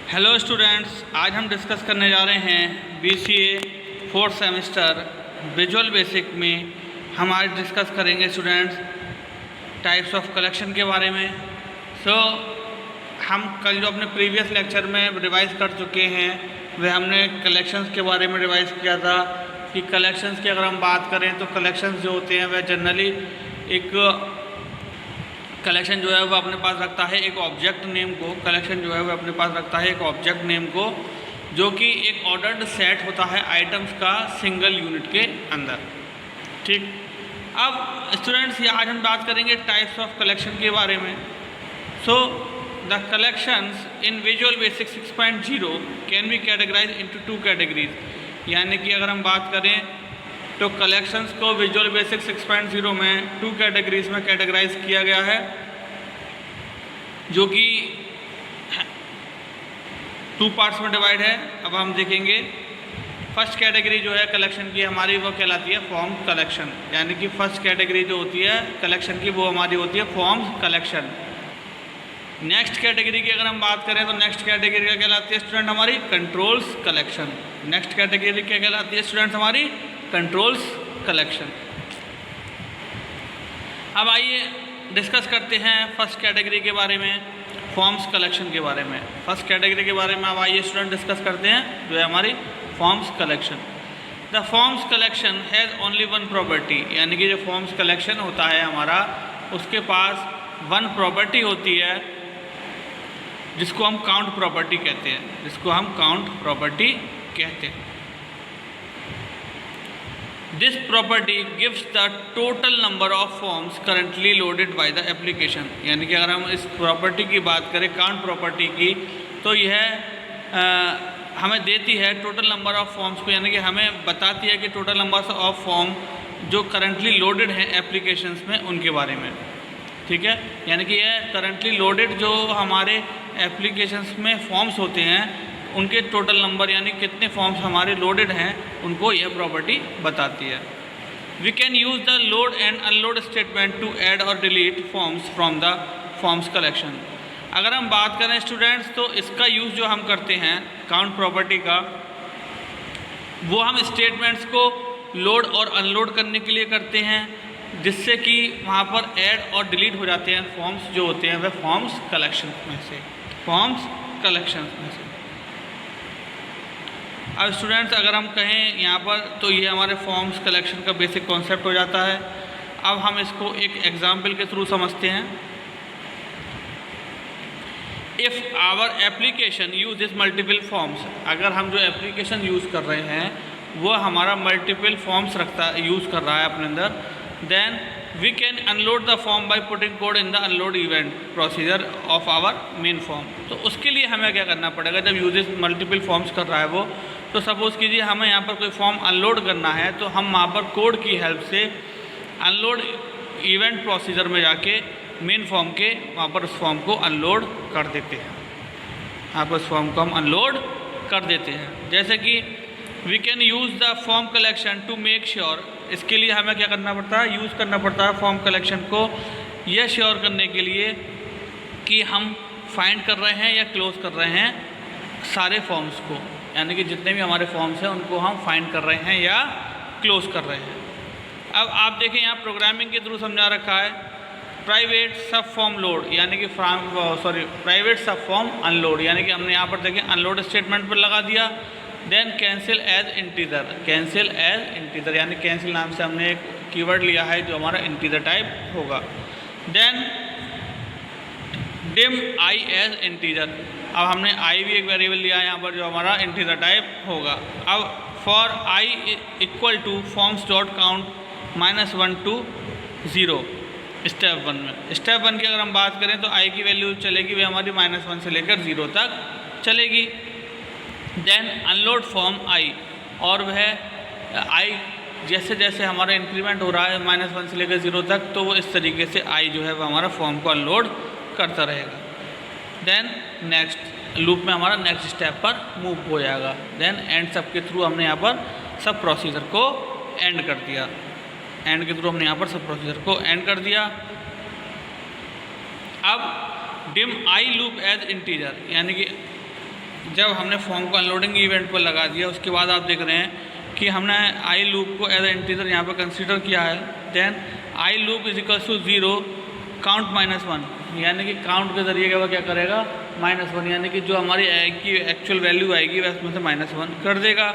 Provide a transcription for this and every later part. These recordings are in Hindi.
हेलो स्टूडेंट्स, आज हम डिस्कस करने जा रहे हैं BCA fourth semester visual basic में। हम आज डिस्कस करेंगे स्टूडेंट्स टाइप्स ऑफ कलेक्शन के बारे में। हम कल जो अपने प्रीवियस लेक्चर में रिवाइज कर चुके हैं वह हमने कलेक्शंस के बारे में रिवाइज किया था कि कलेक्शंस की अगर हम बात करें तो कलेक्शंस जो होते हैं वह जनरली एक कलेक्शन जो है वह अपने पास रखता है एक ऑब्जेक्ट नेम को। कलेक्शन जो है वह अपने पास रखता है एक ऑब्जेक्ट नेम को जो कि एक ऑर्डर्ड सेट होता है आइटम्स का सिंगल यूनिट के अंदर। ठीक, अब स्टूडेंट्स ये आज हम बात करेंगे टाइप्स ऑफ कलेक्शन के बारे में। So the collections in Visual Basic 6.0 can be categorize into two categories. यानी कि अगर हम बात करें तो कलेक्शंस को विजुअल बेसिक 6.0 में टू कैटेगरीज में कैटेगराइज किया गया है, जो कि टू पार्ट्स में डिवाइड है। अब हम देखेंगे फर्स्ट कैटेगरी जो है कलेक्शन की हमारी वो कहलाती है फॉर्म कलेक्शन। यानी कि फर्स्ट कैटेगरी जो होती है कलेक्शन की वो हमारी होती है फॉर्म्स कलेक्शन। नेक्स्ट कैटेगरी की अगर हम बात करें तो नेक्स्ट कैटेगरी क्या कहलाती है स्टूडेंट हमारी कंट्रोल्स कलेक्शन। नेक्स्ट कैटेगरी क्या कहलाती है स्टूडेंट हमारी कंट्रोल्स कलेक्शन। अब आइए डिस्कस करते हैं फर्स्ट कैटेगरी के बारे में, फॉर्म्स कलेक्शन के बारे में। फर्स्ट कैटेगरी के बारे में अब आइए स्टूडेंट डिस्कस करते हैं जो है हमारी forms collection. The forms collection has only one property. यानी कि जो फॉर्म्स कलेक्शन होता है हमारा उसके पास वन प्रॉपर्टी होती है जिसको हम काउंट प्रॉपर्टी कहते हैं, जिसको हम काउंट प्रॉपर्टी कहते हैं। This property gives the total number of forms currently loaded by the application. यानी कि अगर हम इस प्रॉपर्टी की बात करें काउंट प्रॉपर्टी की तो यह हमें देती है टोटल नंबर ऑफ फॉर्म्स को। यानी कि हमें बताती है कि टोटल नंबर ऑफ फॉर्म जो करंटली लोडेड हैं एप्लीकेशंस में उनके बारे में। ठीक है, यानी कि यह करंटली लोडेड जो हमारे एप्लीकेशंस में फॉर्म्स होते हैं उनके टोटल नंबर यानी कितने फॉर्म्स हमारे लोडेड हैं उनको यह प्रॉपर्टी बताती है। We can use the load and unload statement to add और delete forms from the forms collection. अगर हम बात करें स्टूडेंट्स तो इसका यूज़ जो हम करते हैं काउंट प्रॉपर्टी का वो हम स्टेटमेंट्स को लोड और अनलोड करने के लिए करते हैं, जिससे कि वहाँ पर ऐड और डिलीट हो जाते हैं फॉर्म्स जो होते हैं वह फॉर्म्स कलेक्शन में से, फॉर्म्स कलेक्शन में से। अब स्टूडेंट्स अगर हम कहें यहाँ पर तो ये हमारे फॉर्म्स कलेक्शन का बेसिक कॉन्सेप्ट हो जाता है। अब हम इसको एक एग्जाम्पल के थ्रू समझते हैं। If our application use is multiple forms, अगर हम जो एप्लीकेशन यूज़ कर रहे हैं वो हमारा मल्टीपल फॉर्म्स यूज़ कर रहा है अपने अंदर, then we can unload the form by putting code in the unload event procedure of our main form। तो उसके लिए हमें क्या करना पड़ेगा, जब यूजेस मल्टीपल फॉर्म्स कर रहा है वो, तो सपोज़ कीजिए हमें यहाँ पर कोई फॉर्म अनलोड करना है तो हम वहाँ पर कोड की हेल्प से अनलोड इवेंट प्रोसीजर में जाके मेन फॉर्म के वहाँ पर उस फॉर्म को अनलोड कर देते हैं। यहाँ पर उस फॉर्म को हम अनलोड कर देते हैं। जैसे कि we can use the form collection to make sure, इसके लिए हमें क्या करना पड़ता है, यूज़ करना पड़ता है फॉर्म कलेक्शन को यह श्योर करने के लिए कि हम फाइंड कर रहे हैं या क्लोज कर रहे हैं सारे फॉर्म्स को। यानी कि जितने भी हमारे फॉर्म्स हैं उनको हम फाइंड कर रहे हैं या क्लोज कर रहे हैं। अब आप देखें यहाँ प्रोग्रामिंग के थ्रू समझा रखा है प्राइवेट सब फॉर्म लोड, यानी कि प्राइवेट सब फॉर्म अनलोड। यानी कि हमने यहाँ पर देखें अनलोड स्टेटमेंट पर लगा दिया। Then cancel as integer, cancel as integer यानी कैंसिल नाम से हमने एक कीवर्ड लिया है जो हमारा इंटीजर टाइप होगा। Then dim I as integer, अब हमने आई भी एक वेरिएबल लिया है यहाँ पर जो हमारा इंटीजर टाइप होगा। अब for I equal two forms dot count -1 to 0 step 1 में। स्टेप 1 की अगर हम बात करें तो आई की वैल्यू चलेगी वह हमारी -1 से लेकर 0 तक चलेगी। देन अनलोड फॉर्म आई, और वह आई जैसे जैसे हमारा इंक्रीमेंट हो रहा है -1 से लेकर 0 तक तो वो इस तरीके से आई जो है वो हमारा फॉर्म को अनलोड करता रहेगा। देन नेक्स्ट लूप में हमारा नेक्स्ट स्टेप पर मूव हो जाएगा। देन एंड सब के थ्रू हमने यहाँ पर सब प्रोसीजर को एंड कर दिया, एंड के थ्रू हमने यहाँ पर सब प्रोसीजर को एंड कर दिया। अब डिम आई लूप एज इंटीजर, यानी कि जब हमने फॉर्म को अनलोडिंग इवेंट पर लगा दिया, उसके बाद आप देख रहे हैं कि हमने आई लूप को एज ए इंटीजर यहाँ पर कंसीडर किया है। Then I loop is equals to 0 count -1, यानी कि काउंट के जरिए वह क्या करेगा -1, यानी कि जो हमारी आएगी एक्चुअल वैल्यू आएगी वह उसमें से -1 कर देगा।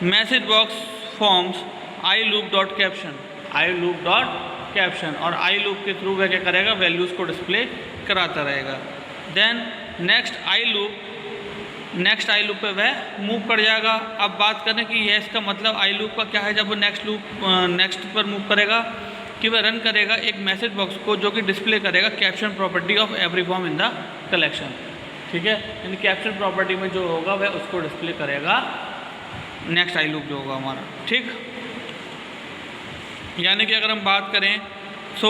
मैसेज बॉक्स फॉर्म्स आई लूप डॉट कैप्शन, आई लूप डॉट कैप्शन, और आई लूप के थ्रू वह क्या करेगा वैल्यूज़ को डिस्प्ले कराता रहेगा। देन नेक्स्ट आई लूप पे वह मूव कर जाएगा। अब बात करें कि यह इसका मतलब आई लूप का क्या है। जब वो नेक्स्ट पर मूव करेगा कि वह रन करेगा एक मैसेज बॉक्स को जो कि डिस्प्ले करेगा caption property of every form in the collection, ठीक है। यानी कैप्शन प्रॉपर्टी में जो होगा वह उसको डिस्प्ले करेगा नेक्स्ट आई लूप जो होगा हमारा, ठीक। यानी कि अगर हम बात करें so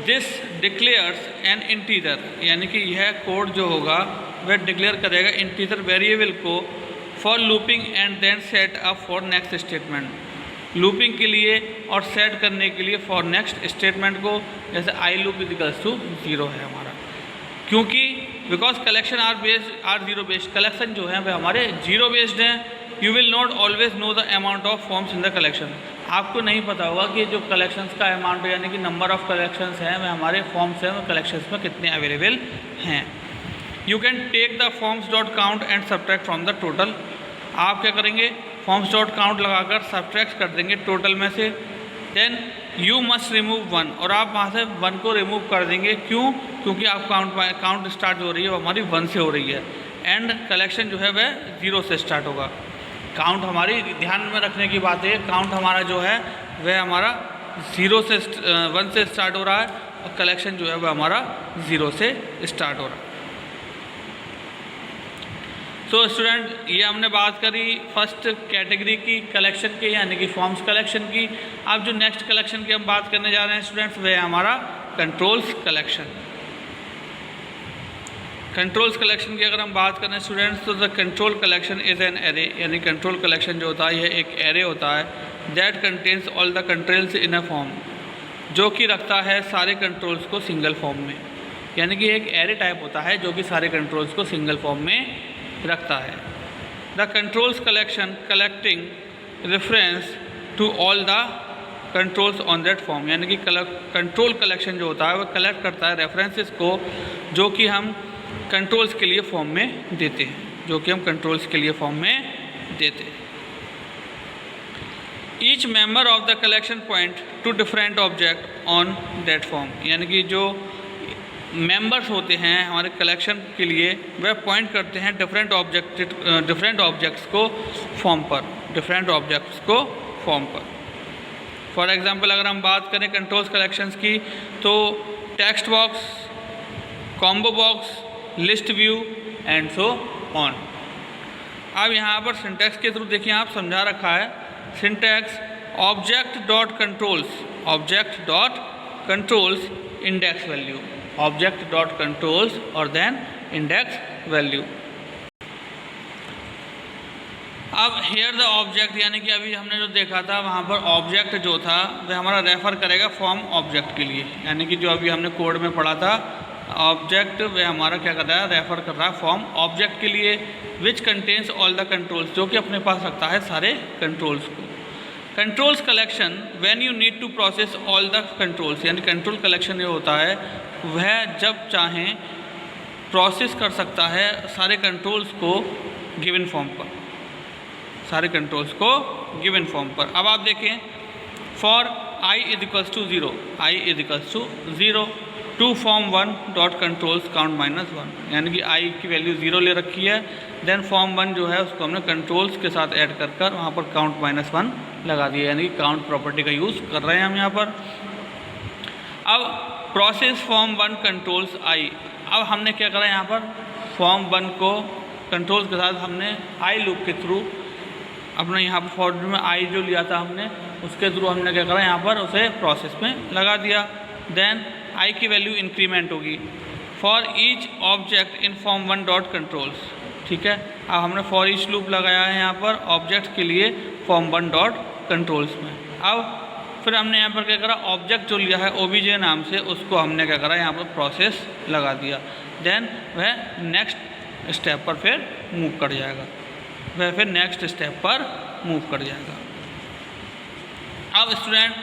this declares an integer, यानी कि यह कोड जो होगा वह डिक्लेयर करेगा इंटीजर वेरिएबल को for looping and then set up for next statement, looping के लिए और सेट करने के लिए फॉर नेक्स्ट स्टेटमेंट को। जैसे I loop is equals to 0 है हमारा, क्योंकि because collection are 0 based, collection जो है वह हमारे 0 बेस्ड हैं। You will not always know the amount of forms in the collection, आपको नहीं पता होगा कि जो कलेक्शंस का अमाउंट यानी कि नंबर ऑफ कलेक्शंस हैं वह हमारे फॉर्म्स हैं, वह कलेक्शंस में कितने अवेलेबल हैं। You can take the forms dot count and subtract from the total, आप क्या करेंगे फॉर्म्स डॉट काउंट लगाकर सब्ट्रैक्ट कर देंगे टोटल में से। देन यू मस्ट रिमूव 1, और आप वहाँ से 1 को रिमूव कर देंगे, क्यों, क्योंकि आप काउंट स्टार्ट हो रही है वो हमारी 1 से हो रही है, एंड कलेक्शन जो है वह 0 से स्टार्ट होगा। काउंट हमारी ध्यान में रखने की बात है, काउंट हमारा जो है वह हमारा 1 से स्टार्ट हो रहा है, और कलेक्शन जो है वह हमारा 0 से स्टार्ट हो रहा है। तो स्टूडेंट ये हमने बात करी फर्स्ट कैटेगरी की कलेक्शन की, यानी कि फॉर्म्स कलेक्शन की। अब जो नेक्स्ट कलेक्शन की हम बात करने जा रहे हैं स्टूडेंट्स वह है हमारा कंट्रोल्स कलेक्शन। कंट्रोल्स कलेक्शन की अगर हम बात करें स्टूडेंट्स तो the control collection is an array, यानी कंट्रोल कलेक्शन जो होता है यह एक एरे होता है that contains all the controls in a form, जो कि रखता है सारे कंट्रोल्स को सिंगल फॉर्म में। यानी कि एक एरे टाइप होता है जो कि सारे कंट्रोल्स को सिंगल फॉर्म में रखता है। The controls collection collecting reference to all the controls on that form, यानी कि कंट्रोल कलेक्शन जो होता है वह कलेक्ट करता है रेफरेंसेस को जो कि हम कंट्रोल्स के लिए फॉर्म में देते हैं, जो कि हम कंट्रोल्स के लिए फॉर्म में देते हैं। Each member of the collection point two different object on that form, यानी कि जो मेंबर्स होते हैं हमारे कलेक्शन के लिए वह पॉइंट करते हैं डिफरेंट ऑब्जेक्ट्स को फॉर्म पर, फॉर एग्जांपल अगर हम बात करें कंट्रोल्स कलेक्शंस की तो text box, combo box, list view and so on. अब यहाँ पर सिंटैक्स के थ्रू देखिए आप समझा रखा है syntax object dot controls index value, object dot controls और देन इंडेक्स वैल्यू। अब हेयर द ऑब्जेक्ट, यानी कि अभी हमने जो देखा था वहाँ पर ऑब्जेक्ट जो था वह हमारा रेफ़र करेगा फॉर्म ऑब्जेक्ट के लिए, यानी कि जो अभी हमने कोड में पढ़ा था ऑब्जेक्ट वह हमारा क्या कर रहा है रेफ़र कर रहा है फॉर्म ऑब्जेक्ट के लिए which contains all the controls, जो कि अपने पास रखता है सारे कंट्रोल्स को। Controls collection when you need to process all the controls, यानी कंट्रोल कलेक्शन ये होता है वह जब चाहें प्रोसेस कर सकता है सारे कंट्रोल्स को गिवन फॉर्म पर, सारे कंट्रोल्स को गिवन फॉर्म पर। अब आप देखें for i is equals to 0 to form 1 dot controls count -1, यानी कि i की वैल्यू 0 ले रखी है। देन फॉर्म 1 जो है उसको हमने कंट्रोल्स के साथ ऐड कर वहाँ पर काउंट -1 लगा दिया, यानी कि काउंट प्रॉपर्टी का यूज़ कर रहे हैं हम यहाँ पर। अब प्रोसेस फॉर्म 1 कंट्रोल्स i, अब हमने क्या करा यहाँ पर फॉर्म 1 को कंट्रोल्स के साथ हमने i लूप के थ्रू अपना यहाँ पर फॉर में i जो लिया था हमने उसके थ्रू हमने क्या करा यहाँ पर उसे प्रोसेस में लगा दिया। देन i की वैल्यू इंक्रीमेंट होगी for each object in form 1 dot controls, ठीक है। अब हमने फॉर ईच लूप लगाया है यहाँ पर ऑब्जेक्ट के लिए फॉर्म 1 डॉट कंट्रोल्स में। अब फिर हमने यहाँ पर क्या करा ऑब्जेक्ट जो लिया है obj नाम से उसको हमने क्या करा यहाँ पर प्रोसेस लगा दिया। देन वह नेक्स्ट स्टेप पर फिर मूव कर जाएगा, वह फिर नेक्स्ट स्टेप पर मूव कर जाएगा। अब student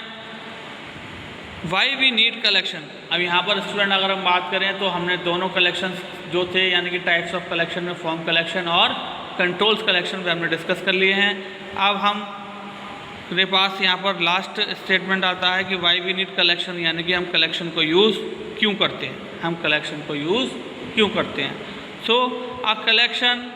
why we need collection. अब यहाँ पर स्टूडेंट अगर हम बात करें तो हमने दोनों कलेक्शन जो थे यानी कि टाइप्स ऑफ कलेक्शन में फॉर्म कलेक्शन और कंट्रोल्स कलेक्शन पे हमने डिस्कस कर लिए हैं। अब हम मेरे पास यहाँ पर लास्ट स्टेटमेंट आता है कि वाई वी नीड कलेक्शन, यानी कि हम कलेक्शन को यूज़ क्यों करते हैं, हम कलेक्शन को यूज़ क्यों करते हैं। So a collection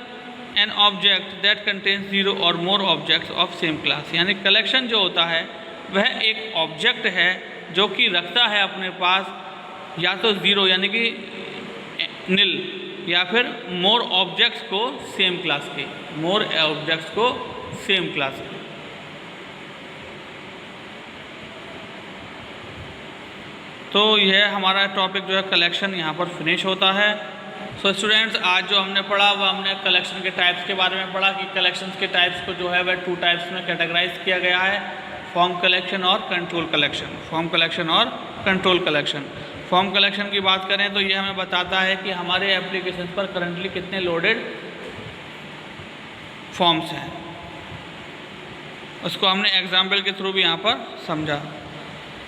an object that contains 0 और more objects of same class, यानी कलेक्शन जो होता है वह एक ऑब्जेक्ट है जो कि रखता है अपने पास या तो 0 यानी कि नील या फिर मोर ऑब्जेक्ट्स को सेम क्लास के, मोर ऑब्जेक्ट्स को सेम क्लास के। तो यह हमारा टॉपिक जो है कलेक्शन यहाँ पर फिनिश होता है। सो स्टूडेंट्स आज जो हमने पढ़ा वह हमने कलेक्शन के टाइप्स के बारे में पढ़ा कि कलेक्शंस के टाइप्स को जो है वह 2 टाइप्स में कैटेगराइज किया गया है, फॉर्म कलेक्शन और कंट्रोल कलेक्शन। फॉर्म कलेक्शन और कंट्रोल कलेक्शन। फॉर्म कलेक्शन की बात करें तो ये हमें बताता है कि हमारे एप्लीकेशन पर करंटली कितने लोडेड फॉर्म्स हैं, उसको हमने एग्जाम्पल के थ्रू भी यहाँ पर समझा।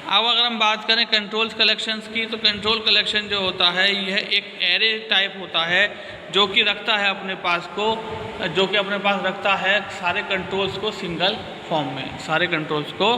अब अगर हम बात करें कंट्रोल्स कलेक्शंस की तो कंट्रोल कलेक्शन जो होता है यह एक एरे टाइप होता है जो कि रखता है अपने पास को, जो कि अपने पास रखता है सारे कंट्रोल्स को सिंगल फॉर्म में, सारे कंट्रोल्स को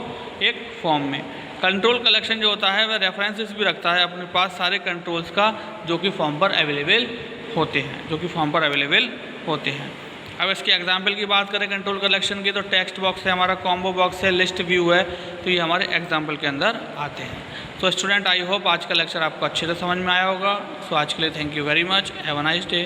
एक फॉर्म में। कंट्रोल कलेक्शन जो होता है वह रेफरेंसेस भी रखता है अपने पास सारे कंट्रोल्स का जो कि फॉर्म पर अवेलेबल होते हैं, जो कि फॉर्म पर अवेलेबल होते हैं। अब इसके एग्जाम्पल की बात करें कंट्रोल कलेक्शन की तो टेक्स्ट बॉक्स है हमारा, कॉम्बो बॉक्स है, लिस्ट व्यू है, तो ये हमारे एग्जाम्पल के अंदर आते हैं। तो स्टूडेंट आई होप आज का लेक्चर आपको अच्छे से समझ में आया होगा। सो आज के लिए thank you very much, have a nice day.